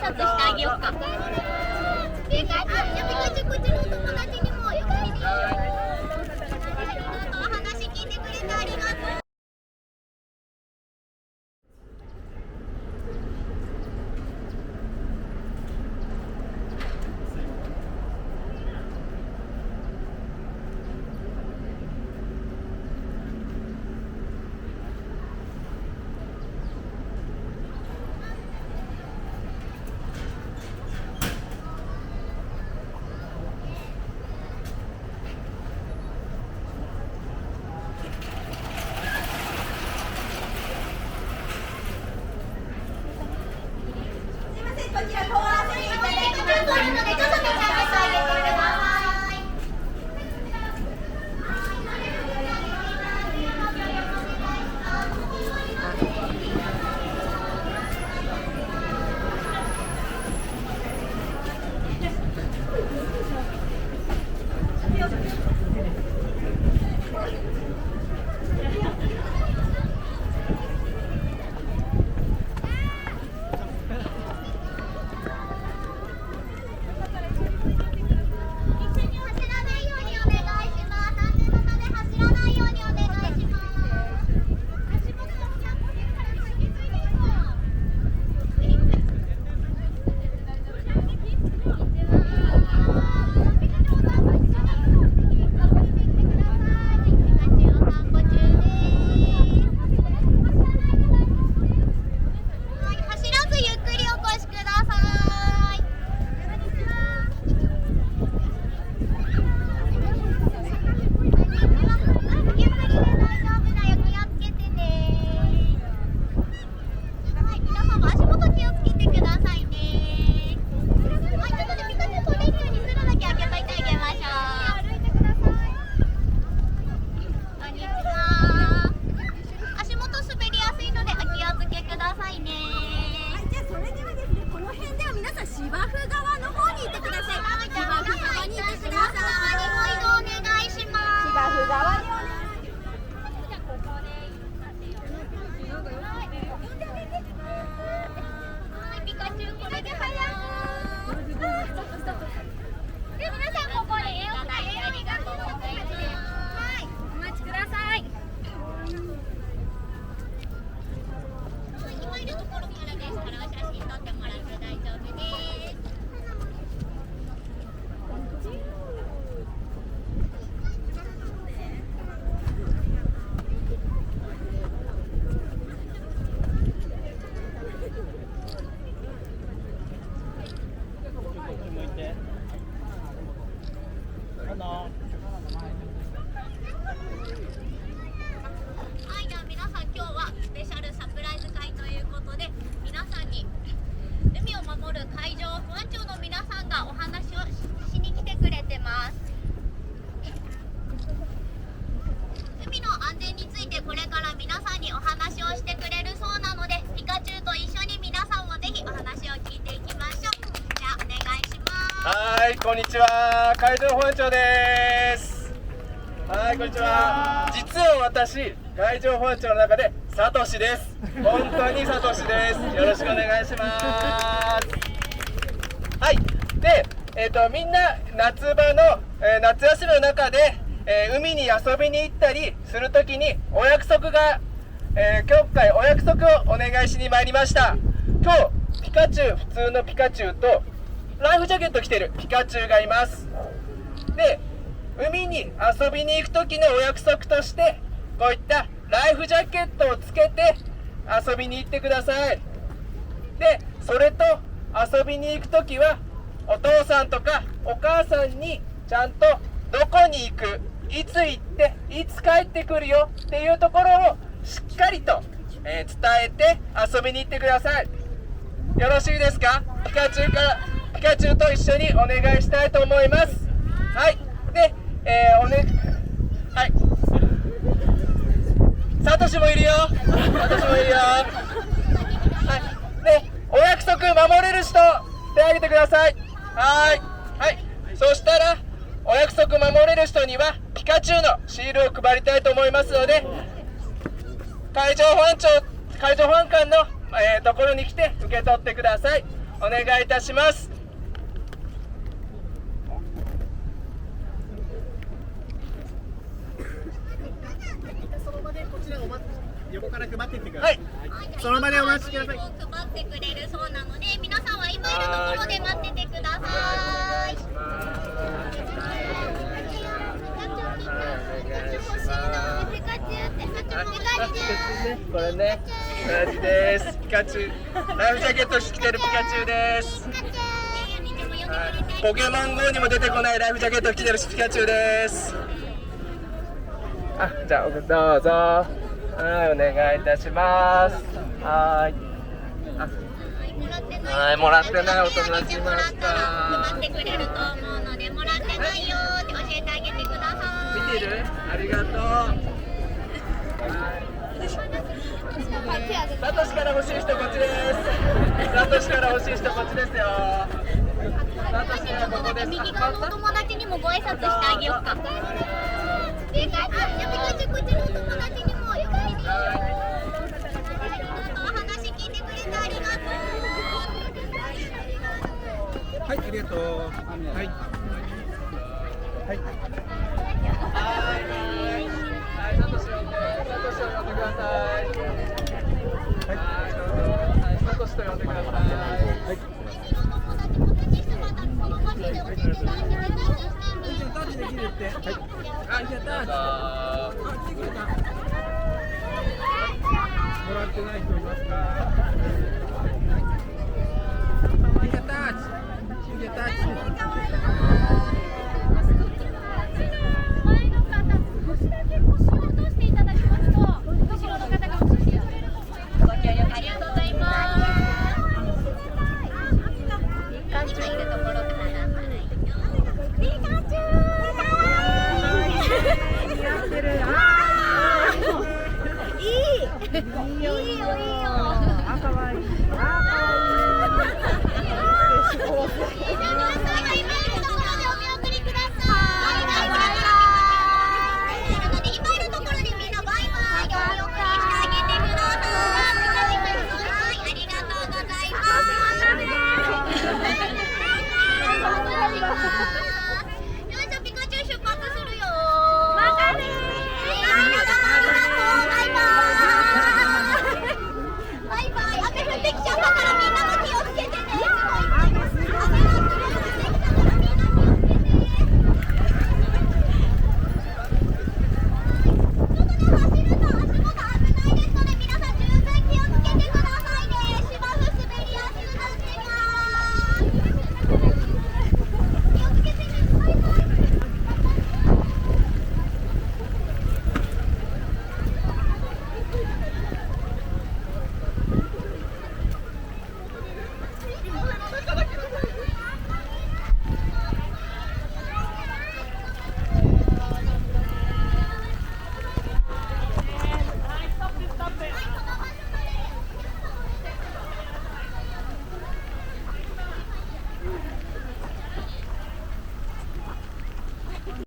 拶してあげようか。ピカチュウ、こっちのお友達にもお願いします。お話聞いてくれてありがとう。こちら通らせていただきますので、ちょっと見てあげてあげてください。はい、こんにちは。海上保安庁です。はい、こんにちは。実は私、海上保安庁の中でサトシです。本当にサトシです。よろしくお願いします。はい。で、みんな夏場の、夏休みの中で、海に遊びに行ったりするときにお約束が、今回お約束をお願いしに参りました。今日ピカチュウ、普通のピカチュウとライフジャケット着てるピカチュウがいます。で、海に遊びに行く時のお約束としてこういったライフジャケットをつけて遊びに行ってください。で、それと遊びに行く時はお父さんとかお母さんにちゃんとどこに行く、いつ行っていつ帰ってくるよっていうところをしっかりと、伝えて遊びに行ってください。よろしいですか？ピカチュウと一緒にお願いしたいと思います。はい。で、はい。サトシもいるよ。サトシもいるよ。はい。で、お約束守れる人、手を挙げてください。はい。はい。そしたら、お約束守れる人にはピカチュウのシールを配りたいと思いますので、海上保安官の、ところに来て受け取ってください。お願いいたします。その場でこちら横から配っていってくだはい。さい。その場でお待ちください。配ってくれるそうなので、皆さんは今いるところで待っててください。これね、同じです。ピカチュウ、ライフジャケット着てるピカチュウです。ポケモン GO にも出てこないライフジャケット着てるピカチュウです。あ、じゃあどうぞ。はい、お願いいたします。はい。はい、もらってないお友達いました。配ってくれると思うので、もらってないよって教えてあげてください。見てる？ありがとう。サトシから欲しい人こっちです。サトシから欲しい人こっちですよ。サトシはここです。右側のお友達にもご挨拶してあげようか。ピカチュウ、こっちのお友達にもよかった。お話聞いてくれてありがとう。はい、ありがとう。はい。はい。サトシを呼んでください。はい、サトシと呼んでください。はい。タッチできるって。はい。あ、じゃあタッチ。あ、来てくれた。もらってない人いますか。はい、じゃあタッチ。じゃあタッチ。前の方、少しだけ腰を落としていただきますと、後ろの方が写真撮れると思います。ご協力ありがとうございます。